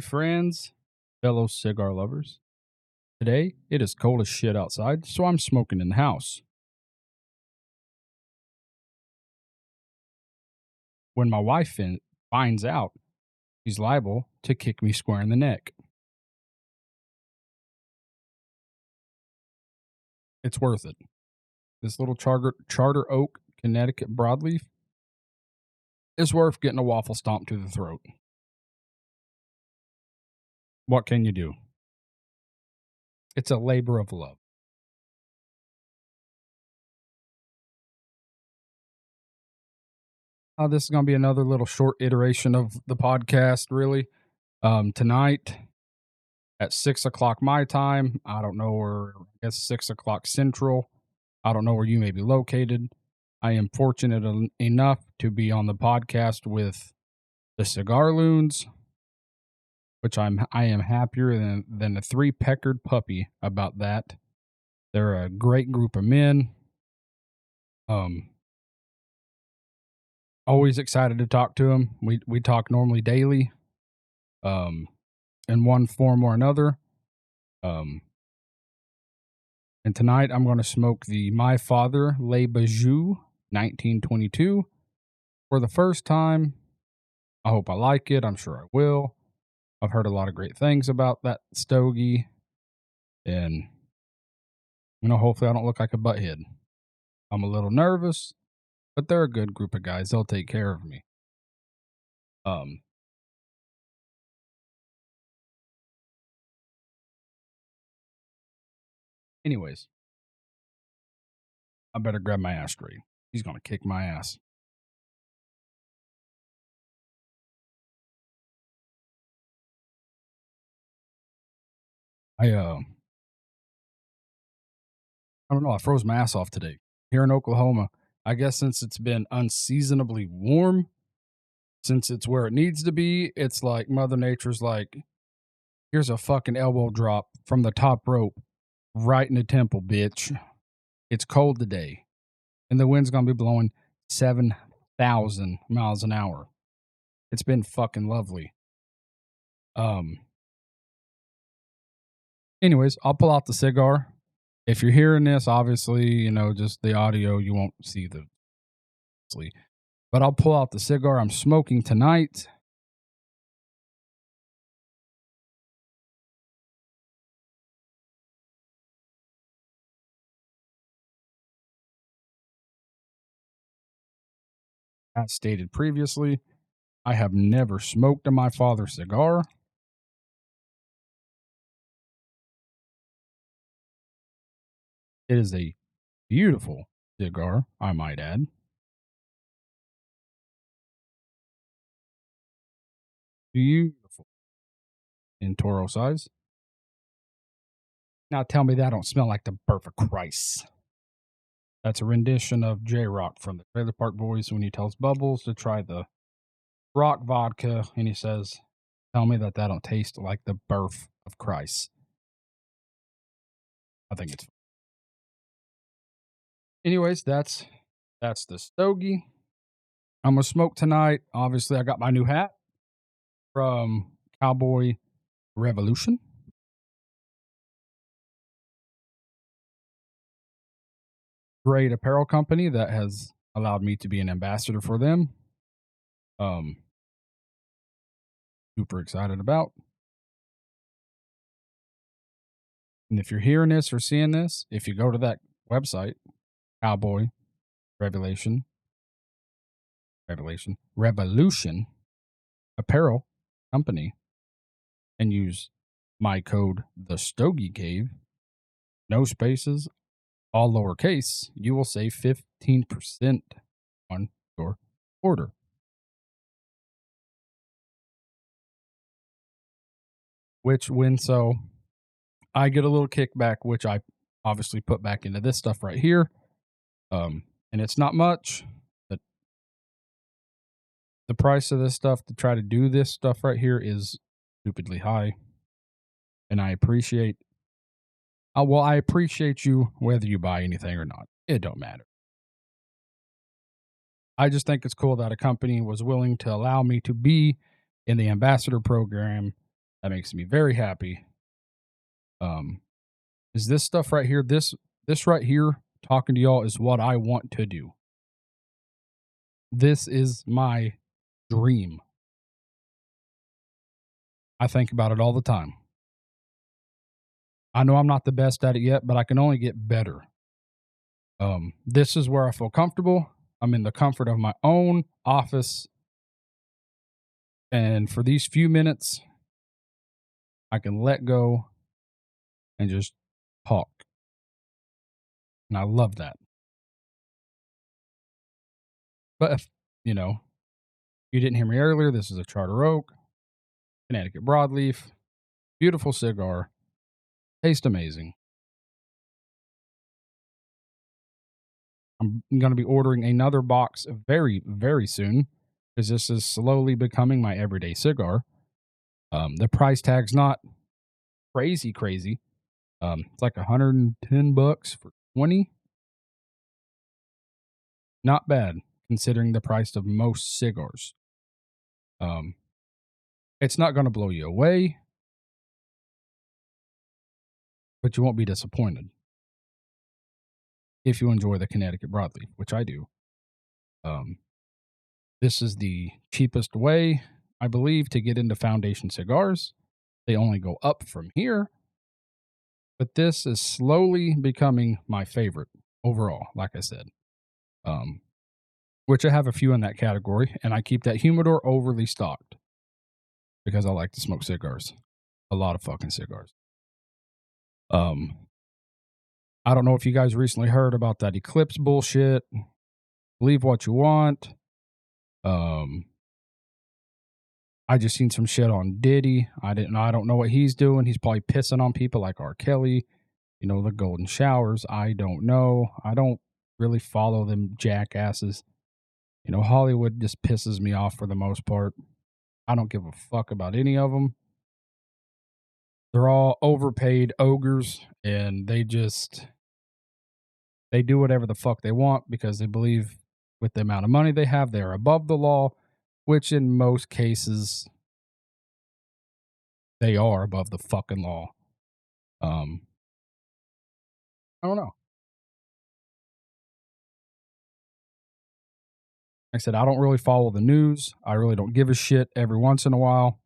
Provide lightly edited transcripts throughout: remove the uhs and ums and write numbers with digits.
family, friends, fellow cigar lovers. Today, it is cold as shit outside, so I'm smoking in the house. When my wife finds out, she's liable to kick me square in the neck. It's worth it. This little Charter Oak, Connecticut broadleaf is worth getting a waffle stomp to the throat. What can you do? It's a labor of love. This is going to be another little short iteration of the podcast, really. Tonight at 6 o'clock my time, I don't know where, I guess 6 o'clock Central. I don't know where you may be located. I am fortunate enough to be on the podcast with the Cigar Loons, which I am happier than a three-peckered puppy about that. They're a great group of men. Always excited to talk to them. We talk normally daily, in one form or another. And tonight I'm going to smoke the My Father Le Bijou 1922 for the first time. I hope I like it. I'm sure I will. I've heard a lot of great things about that stogie, and hopefully I don't look like a butthead. I'm a little nervous, but they're a good group of guys. They'll take care of me. Anyways, I better grab my ashtray. He's gonna kick my ass. I don't know. I froze my ass off today here in Oklahoma. I guess since it's been unseasonably warm, since it's where it needs to be, it's like Mother Nature's like, here's a fucking elbow drop from the top rope right in the temple, bitch. It's cold today, and the wind's gonna be blowing 7,000 miles an hour. It's been fucking lovely. Anyways, I'll pull out the cigar. If you're hearing this, obviously, just the audio, you won't see the. But I'll pull out the cigar I'm smoking tonight. As stated previously, I have never smoked a My Father cigar. It is a beautiful cigar, I might add. Beautiful. In Toro size. Now tell me that don't smell like the birth of Christ. That's a rendition of J-Rock from the Trailer Park Boys when he tells Bubbles to try the rock vodka, and he says, tell me that don't taste like the birth of Christ. I think it's. Anyways, that's the stogie I'm gonna smoke tonight. Obviously, I got my new hat from Cowboy Revolution. Great apparel company that has allowed me to be an ambassador for them. Super excited about. And if you're hearing this or seeing this, if you go to that website, Cowboy Revolution apparel company, and use my code the Stogie Cave, no spaces, all lowercase, you will save 15% on your order. So I get a little kickback, which I obviously put back into this stuff right here. And it's not much, but the price of this stuff to try to do this stuff right here is stupidly high. And I appreciate you whether you buy anything or not. It don't matter. I just think it's cool that a company was willing to allow me to be in the ambassador program That makes me very happy. Um, is this stuff right here, this right here, talking to y'all is what I want to do. This is my dream. I think about it all the time. I know I'm not the best at it yet, but I can only get better. This is where I feel comfortable. I'm in the comfort of my own office. And for these few minutes, I can let go and just talk. And I love that. But if, you know, you didn't hear me earlier, this is a Charter Oak, Connecticut Broadleaf, beautiful cigar, taste amazing. I'm going to be ordering another box very, very soon because this is slowly becoming my everyday cigar. The price tag's not crazy, crazy. It's like $110 for 20. Not bad considering the price of most cigars. Um, it's not going to blow you away, but you won't be disappointed if you enjoy the Connecticut Broadleaf, which I do. Um, this is the cheapest way, I believe, to get into foundation cigars. They only go up from here, but this is slowly becoming my favorite overall, like I said. Um, which I have a few in that category, and I keep that humidor overly stocked because I like to smoke cigars. A lot of fucking cigars. I don't know if you guys recently heard about that eclipse bullshit. Believe what you want. I just seen some shit on Diddy. I don't know what he's doing. He's probably pissing on people like R. Kelly, the golden showers. I don't know. I don't really follow them jackasses. Hollywood just pisses me off for the most part. I don't give a fuck about any of them. They're all overpaid ogres, and they do whatever the fuck they want because they believe with the amount of money they have, they're above the law, which in most cases, they are above the fucking law. I don't know. Like I said, I don't really follow the news. I really don't give a shit. Every once in a while,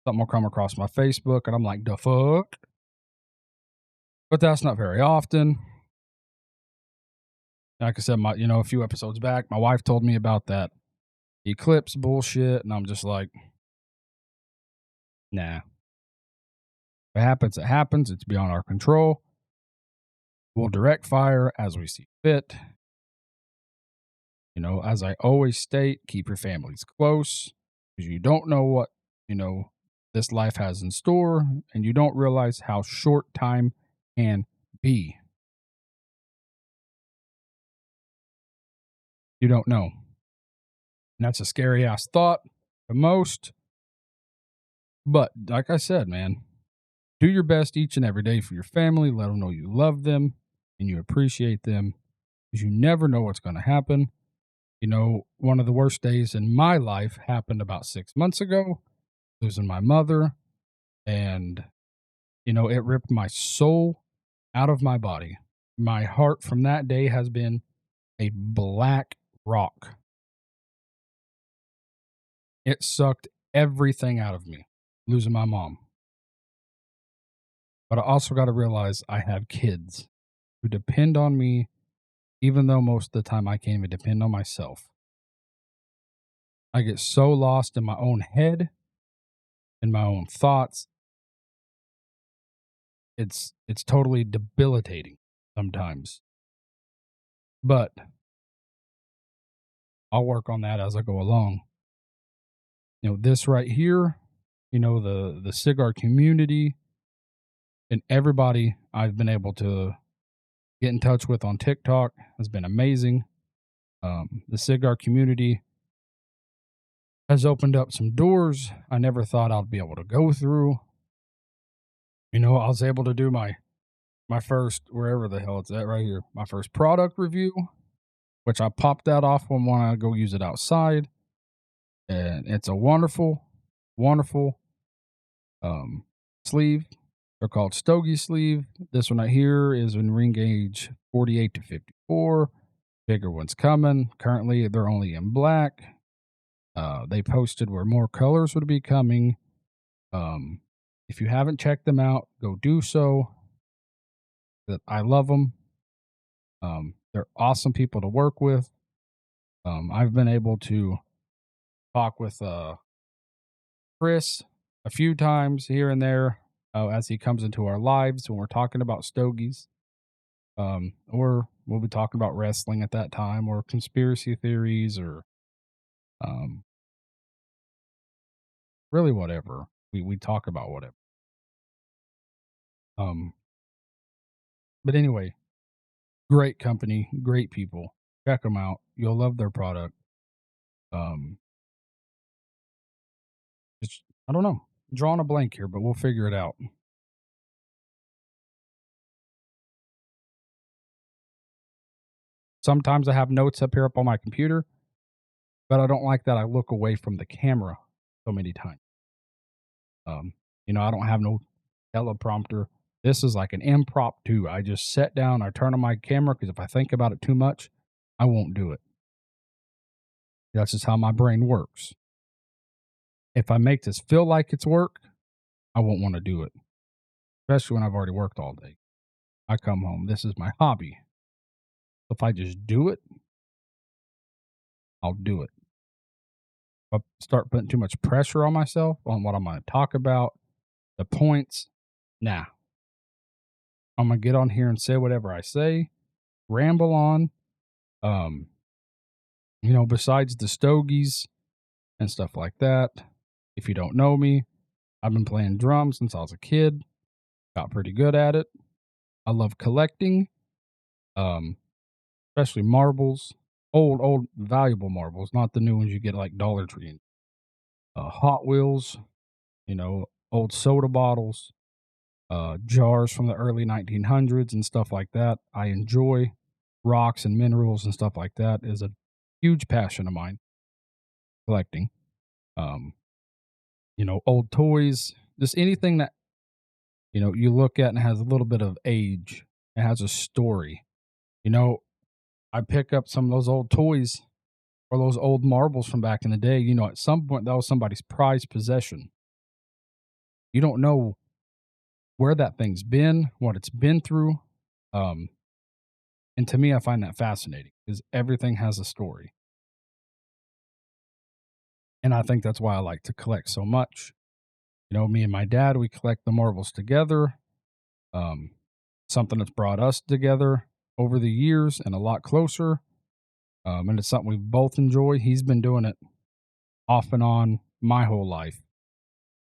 something will come across my Facebook, and I'm like, the fuck? But that's not very often. Like I said, a few episodes back, my wife told me about that eclipse bullshit, and I'm just like, nah. If it happens, it happens. It's beyond our control. We'll direct fire as we see fit. As I always state, keep your families close because you don't know what, this life has in store, and you don't realize how short time can be. You don't know. And that's a scary ass thought to most. But like I said, man, do your best each and every day for your family. Let them know you love them and you appreciate them because you never know what's going to happen. One of the worst days in my life happened about 6 months ago, losing my mother. And, it ripped my soul out of my body. My heart from that day has been a black rock. It sucked everything out of me, losing my mom. But I also got to realize I have kids who depend on me, even though most of the time I can't even depend on myself. I get so lost in my own head, in my own thoughts. It's totally debilitating sometimes. But I'll work on that as I go along. This right here, the cigar community and everybody I've been able to get in touch with on TikTok has been amazing. The cigar community has opened up some doors I never thought I'd be able to go through. I was able to do my first, wherever the hell it's at right here, my first product review, which I popped that off when I go use it outside. And it's a wonderful, wonderful um, sleeve. They're called Stogie sleeve. This one right here is in ring gauge 48 to 54. Bigger one's coming. Currently, they're only in black. They posted where more colors would be coming. Um, if you haven't checked them out, go do so. I love them. They're awesome people to work with. I've been able to talk with Chris a few times here and there as he comes into our lives when we're talking about stogies. Or we'll be talking about wrestling at that time, or conspiracy theories, or um, really whatever. We talk about whatever. Um, but anyway, great company, great people. Check them out. You'll love their product. Um, it's, I don't know, drawing a blank here, but we'll figure it out. Sometimes I have notes up here up on my computer, but I don't like that I look away from the camera so many times. Um, I don't have no teleprompter. This is like an impromptu. I just sit down, I turn on my camera because if I think about it too much, I won't do it. That's just how my brain works. If I make this feel like it's work, I won't want to do it, especially when I've already worked all day. I come home. This is my hobby. If I just do it, I'll do it. If I start putting too much pressure on myself on what I'm going to talk about, the points, nah. I'm going to get on here and say whatever I say, ramble on. Um, besides the stogies and stuff like that, if you don't know me, I've been playing drums since I was a kid, got pretty good at it. I love collecting, um, especially marbles, old, valuable marbles, not the new ones you get like Dollar Tree. Hot Wheels, old soda bottles, jars from the early 1900s and stuff like that. I enjoy rocks and minerals and stuff like that is a huge passion of mine, collecting. Um, old toys, just anything that, you look at and has a little bit of age. It has a story. You know, I pick up some of those old toys or those old marbles from back in the day. At some point that was somebody's prized possession. You don't know where that thing's been, what it's been through. Um, and to me, I find that fascinating because everything has a story. And I think that's why I like to collect so much. Me and my dad, we collect the marbles together. Um, Something that's brought us together over the years and a lot closer. And it's something we both enjoy. He's been doing it off and on my whole life.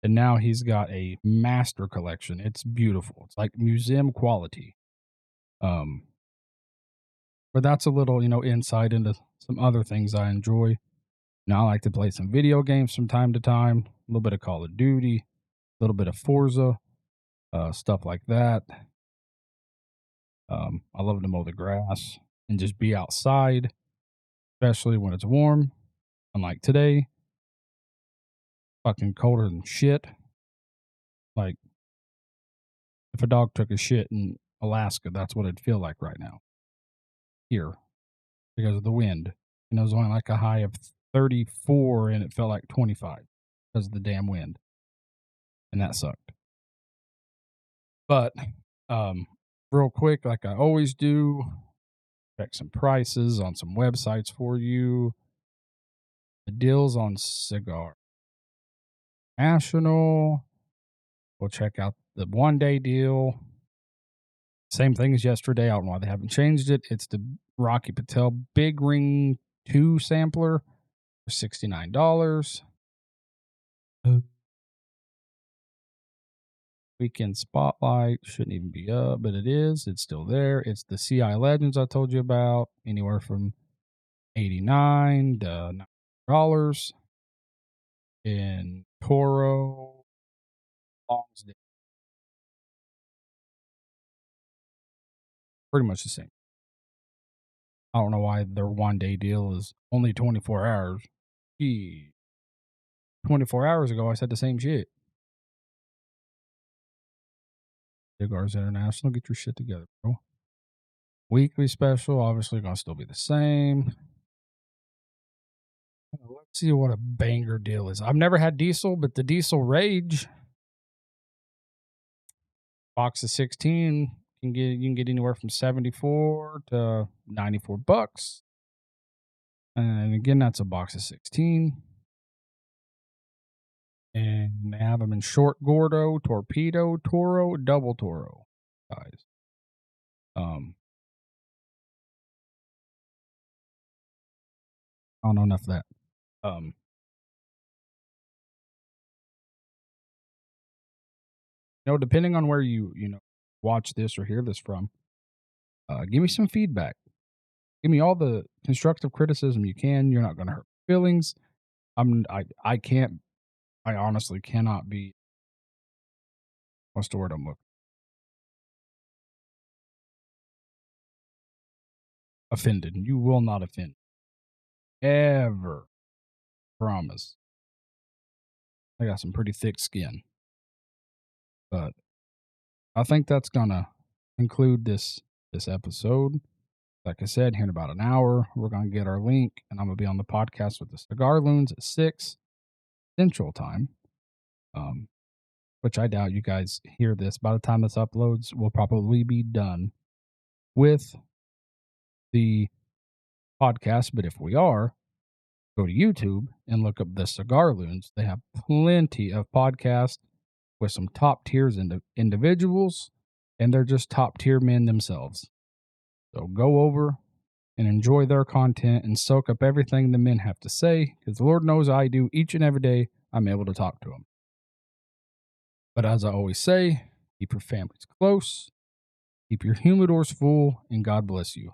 And now he's got a master collection. It's beautiful. It's like museum quality. Um, but that's a little, insight into some other things I enjoy. Now I like to play some video games from time to time, a little bit of Call of Duty, a little bit of Forza, stuff like that. I love to mow the grass and just be outside, especially when it's warm. Unlike today, fucking colder than shit. Like if a dog took a shit in Alaska, that's what it'd feel like right now here because of the wind. And it was only like a high of 34 and it felt like 25 because of the damn wind. And that sucked. But real quick, like I always do, check some prices on some websites for you. The deals on Cigar National. We'll check out the 1 day deal. Same thing as yesterday. I don't know why they haven't changed it. It's the Rocky Patel Big Ring 2 sampler for $69. Weekend Spotlight shouldn't even be up, but it is. It's still there. It's the CI Legends I told you about, anywhere from 89 to $90. In Toro, Longsdale, pretty much the same. I don't know why their 1 day deal is only 24 hours. Gee, 24 hours ago, I said the same shit. Cigars International, get your shit together, bro. Weekly special, obviously gonna still be the same. Let's see what a banger deal is. I've never had diesel, but the diesel rage box of 16 you can get anywhere from 74 to $94. And again, that's a box of 16. And they have them in short Gordo, torpedo, Toro, double Toro size. I don't know enough of that. Depending on where you watch this or hear this from, give me some feedback. Give me all the constructive criticism you can. You're not going to hurt feelings. I can't. I honestly cannot be. What's the word I'm looking? Offended. You will not offend. Ever. Promise. I got some pretty thick skin. But I think that's gonna conclude this episode. Like I said, here in about an hour, we're gonna get our link, and I'm gonna be on the podcast with the Cigar Loons at 6 Central Time. Which I doubt you guys hear this. By the time this uploads, we'll probably be done with the podcast. But if we are, go to YouTube and look up the Cigar Loons. They have plenty of podcasts with some top tiers individuals, and they're just top tier men themselves. So go over and enjoy their content and soak up everything the men have to say, because Lord knows I do each and every day I'm able to talk to them. But as I always say, keep your families close, keep your humidors full, and God bless you.